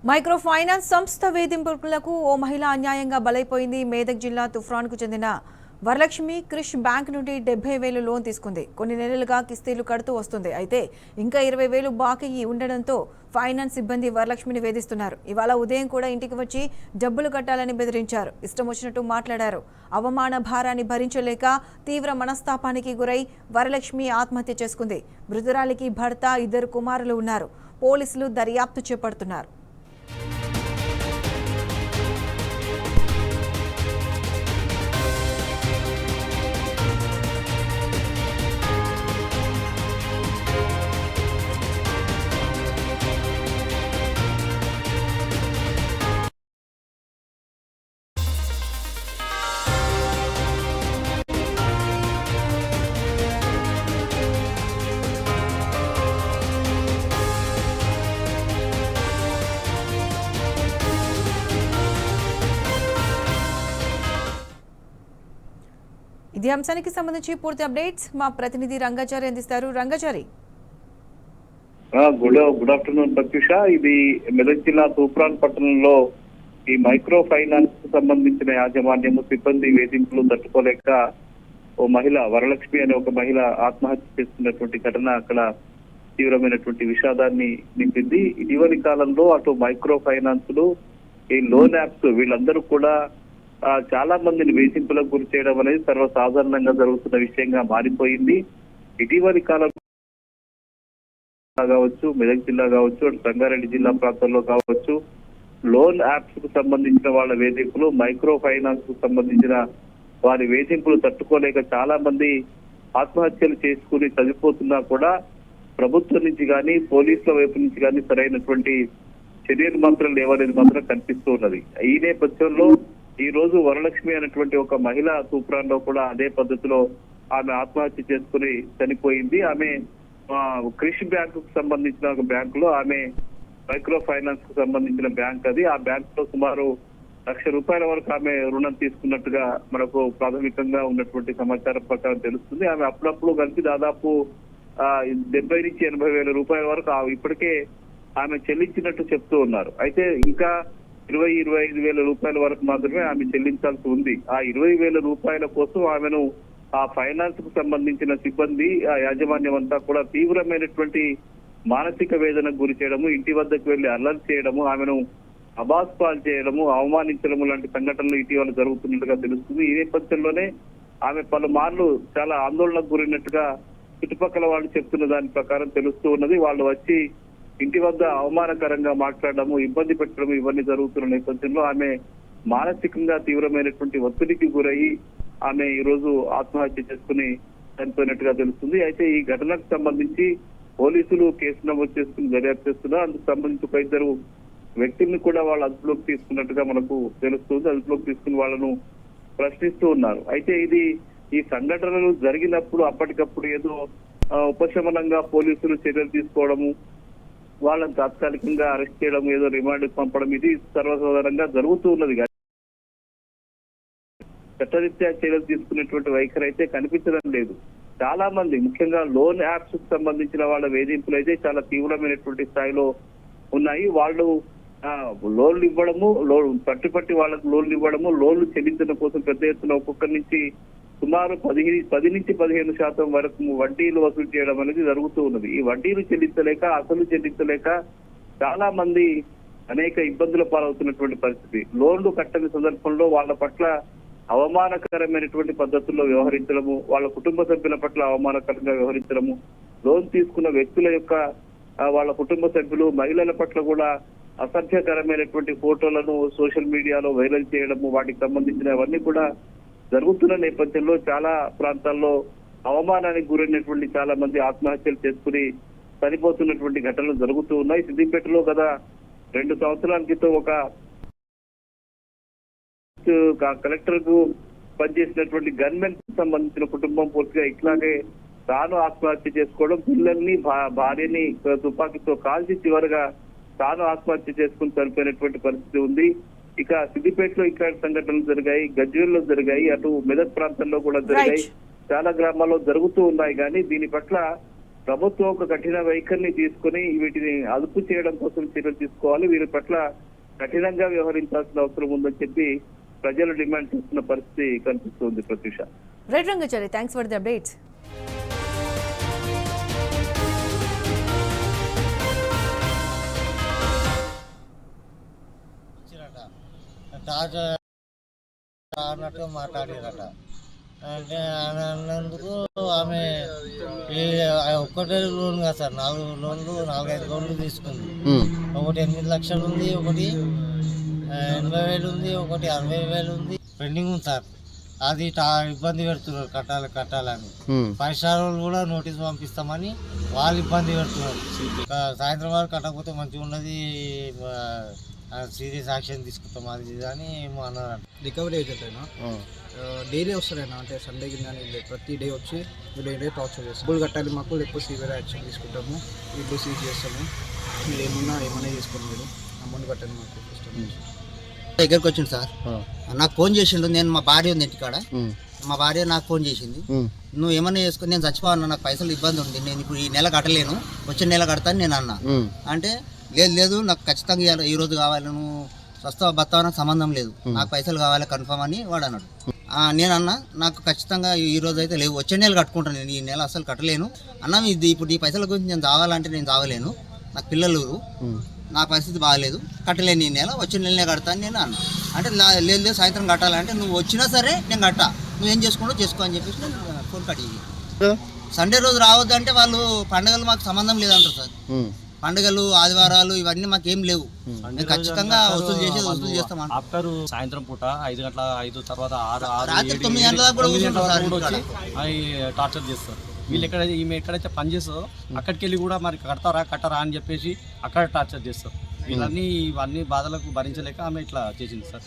Micro finance సంస్థ వేధింపులకు ఓ మహిళ అన్యాయంగా బలైపోయింది. మేదక్ జిల్లా తుఫ్రాన్కు చెందిన వరలక్ష్మి క్రిష్ బ్యాంక్ నుండి 70,000 లోన్ తీసుకుంది. కొన్ని నెలలుగా కిస్తీలు కడుతూ వస్తుంది. అయితే ఇంకా 20,000 బాకీ ఉండడంతో ఫైనాన్స్ సిబ్బంది వరలక్ష్మిని వేధిస్తున్నారు. ఇవాళ ఉదయం కూడా ఇంటికి వచ్చి డబ్బులు కట్టాలని బెదిరించారు. ఇష్టం వచ్చినట్టు మాట్లాడారు. అవమాన భారాన్ని భరించలేక తీవ్ర మనస్తాపానికి గురై వరలక్ష్మి ఆత్మహత్య చేసుకుంది. మృతురాలికి భర్త, 2 కుమారులు ఉన్నారు. పోలీసులు దర్యాప్తు చేపడుతున్నారు. ఇదే అంశానికి సంబంధించి పూర్తి అప్డేట్స్ మా ప్రతినిధి రంగాచారి అందిస్తారు. రంగాచారి. Good afternoon Pratyusha. ఇది మెదక్ జిల్లా తూప్రాన్ పట్టణంలో ఈ మైక్రో ఫైనాన్స్ కు సంబంధించిన యాజమాన్యము సిబ్బంది వేధింపులు తట్టుకోలేక ఓ మహిళ వరలక్ష్మి అనే ఒక మహిళ ఆత్మహత్య చేసుకున్నటువంటి ఘటన అక్కడ తీవ్రమైనటువంటి విషాదాన్ని నింపింది. ఇటీవలి కాలంలో అటు మైక్రో ఫైనాన్స్లు, ఈ లోన్ యాప్స్ వీళ్ళందరూ కూడా చాలా మందిని వేధింపులకు గురి చేయడం అనేది సర్వసాధారణంగా జరుగుతున్న విషయంగా మారిపోయింది. ఇటీవలి కాలం కావచ్చు, మెదక్ జిల్లా కావచ్చు, సంగారెడ్డి జిల్లా ప్రాంతంలో కావచ్చు, లోన్ యాప్స్ కు సంబంధించిన వాళ్ళ వేధింపులు, మైక్రో ఫైనాన్స్ కు సంబంధించిన వారి వేధింపులు తట్టుకోలేక చాలా మంది ఆత్మహత్యలు చేసుకుని చనిపోతున్నా కూడా ప్రభుత్వం నుంచి కానీ పోలీసుల వైపు నుంచి కానీ సరైనటువంటి చర్యలు మాత్రం లేవనేది మాత్రం కనిపిస్తూ ఉన్నది. ఈ నేపథ్యంలో ఈ రోజు వరలక్ష్మి అనేటువంటి ఒక మహిళ తూప్రాన్ లో కూడా అదే పద్ధతిలో ఆమె ఆత్మహత్య చేసుకుని చనిపోయింది. ఆమె కృషి బ్యాంకు కు సంబంధించిన ఒక బ్యాంకులో, ఆమె మైక్రో ఫైనాన్స్ కు సంబంధించిన బ్యాంక్ అది. ఆ బ్యాంక్ లో సుమారు ₹1,00,000 వరకు ఆమె రుణం తీసుకున్నట్టుగా మనకు ప్రాథమికంగా ఉన్నటువంటి సమాచారం ప్రకారం తెలుస్తుంది. ఆమె అప్పుడప్పుడు కలిపి దాదాపు 70,000 నుంచి 80,000 వరకు ఇప్పటికే ఆమె చెల్లించినట్టు చెప్తూ ఉన్నారు. అయితే ఇంకా 20-25,000 వరకు మాత్రమే ఆమె చెల్లించాల్సి ఉంది. ఆ 20,000 కోసం ఆమెను ఆ ఫైనాన్స్ కు సంబంధించిన సిబ్బంది, ఆ యాజమాన్యం అంతా కూడా తీవ్రమైనటువంటి మానసిక వేదనకు గురి చేయడము, ఇంటి వద్దకు వెళ్లి అల్లరి చేయడము, ఆమెను అబాస్పాలు చేయడము, అవమానించడము లాంటి సంఘటనలు ఇటీవల జరుగుతున్నట్టుగా తెలుస్తుంది. ఈ నేపథ్యంలోనే ఆమె పలుమార్లు చాలా ఆందోళనకు గురినట్టుగా చుట్టుపక్కల వాళ్ళు చెప్తున్న దాని ప్రకారం తెలుస్తూ ఉన్నది. వాళ్ళు వచ్చి ఇంటి వద్ద అవమానకరంగా మాట్లాడడము, ఇబ్బంది పెట్టడము ఇవన్నీ జరుగుతున్న నేపథ్యంలో ఆమె మానసికంగా తీవ్రమైనటువంటి ఒత్తిడికి గురయ్యి ఆమె ఈ రోజు ఆత్మహత్య చేసుకుని చనిపోయినట్టుగా తెలుస్తుంది. అయితే ఈ ఘటనకు సంబంధించి పోలీసులు కేసు నమోదు చేసుకుని దర్యాప్తు చేస్తున్నారు. అందుకు సంబంధించి ఒక 2 వ్యక్తుల్ని కూడా వాళ్ళు అదుపులోకి తీసుకున్నట్టుగా మనకు తెలుస్తుంది. అదుపులోకి తీసుకుని వాళ్ళను ప్రశ్నిస్తూ ఉన్నారు. అయితే ఈ సంఘటనలు జరిగినప్పుడు అప్పటికప్పుడు ఏదో ఉపశమనంగా పోలీసులు చర్యలు తీసుకోవడము, వాళ్ళని తాత్కాలికంగా అరెస్ట్ చేయడం, ఏదో రిమాండ్ పంపడం ఇది సర్వసాధారణంగా జరుగుతూ ఉన్నది. చట్టరీత్యా చర్యలు తీసుకునేటువంటి వైఖరి అయితే కనిపించడం లేదు. చాలా మంది ముఖ్యంగా లోన్ యాప్స్ కు సంబంధించిన వాళ్ళ వేధింపులు అయితే చాలా తీవ్రమైనటువంటి స్థాయిలో ఉన్నాయి. వాళ్ళు లోన్లు ఇవ్వడము, పట్టి వాళ్ళకు లోన్లు ఇవ్వడము, లోన్లు చెల్లించడం కోసం పెద్ద ఎత్తున ఒక్కొక్కరి నుంచి సుమారు 10 నుంచి 15% వరకు వడ్డీలు వసూలు చేయడం అనేది జరుగుతూ ఉన్నది. ఈ వడ్డీలు చెల్లించలేక, అసలు చెల్లించలేక చాలా మంది అనేక ఇబ్బందుల పాలవుతున్నటువంటి పరిస్థితి. లోన్లు కట్టని సందర్భంలో వాళ్ళ పట్ల అవమానకరమైనటువంటి పద్ధతుల్లో వ్యవహరించడము, వాళ్ళ కుటుంబ సభ్యుల పట్ల అవమానకరంగా వ్యవహరించడము, లోన్ తీసుకున్న వ్యక్తుల యొక్క వాళ్ళ కుటుంబ సభ్యులు, మహిళల పట్ల కూడా అసభ్యకరమైనటువంటి ఫోటోలను సోషల్ మీడియాలో వైరల్ చేయడము, వాటికి సంబంధించినవన్నీ కూడా జరుగుతున్న నేపథ్యంలో చాలా ప్రాంతాల్లో అవమానానికి గురైనటువంటి చాలా మంది ఆత్మహత్యలు చేసుకుని చనిపోతున్నటువంటి ఘటనలు జరుగుతూ ఉన్నాయి. సిద్దిపేటలో గత 2 సంవత్సరాల క్రితం ఒక కలెక్టర్ కు పనిచేసినటువంటి గన్మెన్ కు సంబంధించిన కుటుంబం పూర్తిగా ఇట్లాగే తాను ఆత్మహత్య చేసుకోవడం, పిల్లల్ని భార్యని తుపాకీతో కాల్చి చివరిగా తాను ఆత్మహత్య చేసుకుని చనిపోయినటువంటి పరిస్థితి ఉంది. ఇక సిద్దిపేటలో ఇట్లాంటి సంఘటనలు జరిగాయి, గజ్వేల్లో జరిగాయి, అటు మెదక్ ప్రాంతంలో కూడా జరిగాయి, చాలా గ్రామాల్లో జరుగుతూ ఉన్నాయి. కానీ దీని పట్ల ప్రభుత్వం ఒక కఠిన వైఖరిని తీసుకుని వీటిని అదుపు చేయడం కోసం చర్యలు తీసుకోవాలి. వీరి పట్ల కఠినంగా వ్యవహరించాల్సిన అవసరం ఉందని చెప్పి ప్రజలు డిమాండ్ చేస్తున్న పరిస్థితి కనిపిస్తుంది. Pratyusha. Right Rangachari, thanks for the updates. అన్నట్టు మాట్లాడారట. అంటే అన్నందుకు ఆమె ఒక్కటే లోన్ కదా సార్, 4 లోన్లు తీసుకుంది. ఒకటి 8 లక్షలు ఉంది, ఒకటి 80,000 ఉంది, ఒకటి 60,000 ఉంది. పెండింగ్ ఉంది సార్. అది ఇబ్బంది పెడుతున్నారు కట్టాలని. 5 స్టార్ వాళ్ళు కూడా నోటీస్ పంపిస్తామని వాళ్ళు ఇబ్బంది పెడుతున్నారు. సాయంత్రం వరకు కట్టకపోతే మంచిగా ఉన్నది, సీరియస్ యాక్షన్ తీసుకుంటాం అది ఇది అని ఏమో అన్నారు. రికవరీ ఏజెంట్ అయినా డైలీ వస్తారైనా, అంటే సండే కానీ ప్రతి డే వచ్చి డే టార్చర్ చేస్తాం. డబ్బులు కట్టాలి మాకు, లేకపోతే సివియర్ యాక్షన్ తీసుకుంటాము, ఇల్లు సీజ్ చేస్తాము, మీరు ఏమన్నా చేసుకోండి, మీరు అమౌంట్ కట్టాలి మాకు. దగ్గరకు వచ్చింది సార్, నాకు ఫోన్ చేసిండు. నేను మా భార్య ఉంది ఇంటికాడ, మా భార్య నాకు ఫోన్ చేసింది, నువ్వు ఏమన్నా చేసుకుని నేను చచ్చిపోవాలన్నా, నాకు పైసలు ఇబ్బంది ఉంది, నేను ఇప్పుడు ఈ నెల కట్టలేను, వచ్చే నెల కడతాను నేను అన్నా. అంటే లేదు నాకు ఖచ్చితంగా ఈ రోజు కావాలి, నువ్వు స్వస్థ బతావ నాకు సంబంధం లేదు, నాకు పైసలు కావాలి కన్ఫర్మ్ అని వాడు అన్నాడు. నేను అన్నా నాకు ఖచ్చితంగా ఈ రోజు అయితే లేవు, వచ్చే నెల కట్టుకుంటాను, నేను ఈ నెల అసలు కట్టలేను అన్నా. ఇప్పుడు ఈ పైసల గురించి నేను తావాలంటే నేను తాగలేను, నాకు పిల్లలు, నా పరిస్థితి బాగాలేదు, కట్టలేను, ఈ నెల వచ్చే నెలనే కడతాను నేను అన్నా. అంటే లేదు సాయంత్రం కట్టాలంటే నువ్వు వచ్చినా సరే నేను కట్టా, నువ్వేం చేసుకుంటో చేసుకో అని చెప్పేసి నేను ఫోన్ కట్ చేసి. సండే రోజు రావద్దంటే వాళ్ళు పండుగలు మాకు సంబంధం లేదంటారు సార్. పండుగలు ఆదివారాలు ఇవన్నీ మాకేం లేవు, ఖచ్చితంగా వసూలు చేస్తాం. ఆఫ్టర్ సాయంత్రం పూట 5 గంటల 5 తర్వాత 6 రాత్రి 9 గంటల దాకా కూడా టార్చర్ చేస్తారు. వీళ్ళు ఈమె ఎక్కడైతే పని చేస్తుందో అక్కడికి వెళ్ళి కూడా మరి కట్టరా అని చెప్పేసి అక్కడ టార్చర్ చేస్తారు. ఇవన్నీ బాధలకు భరించలేక ఆమె ఇట్లా చేసింది సార్.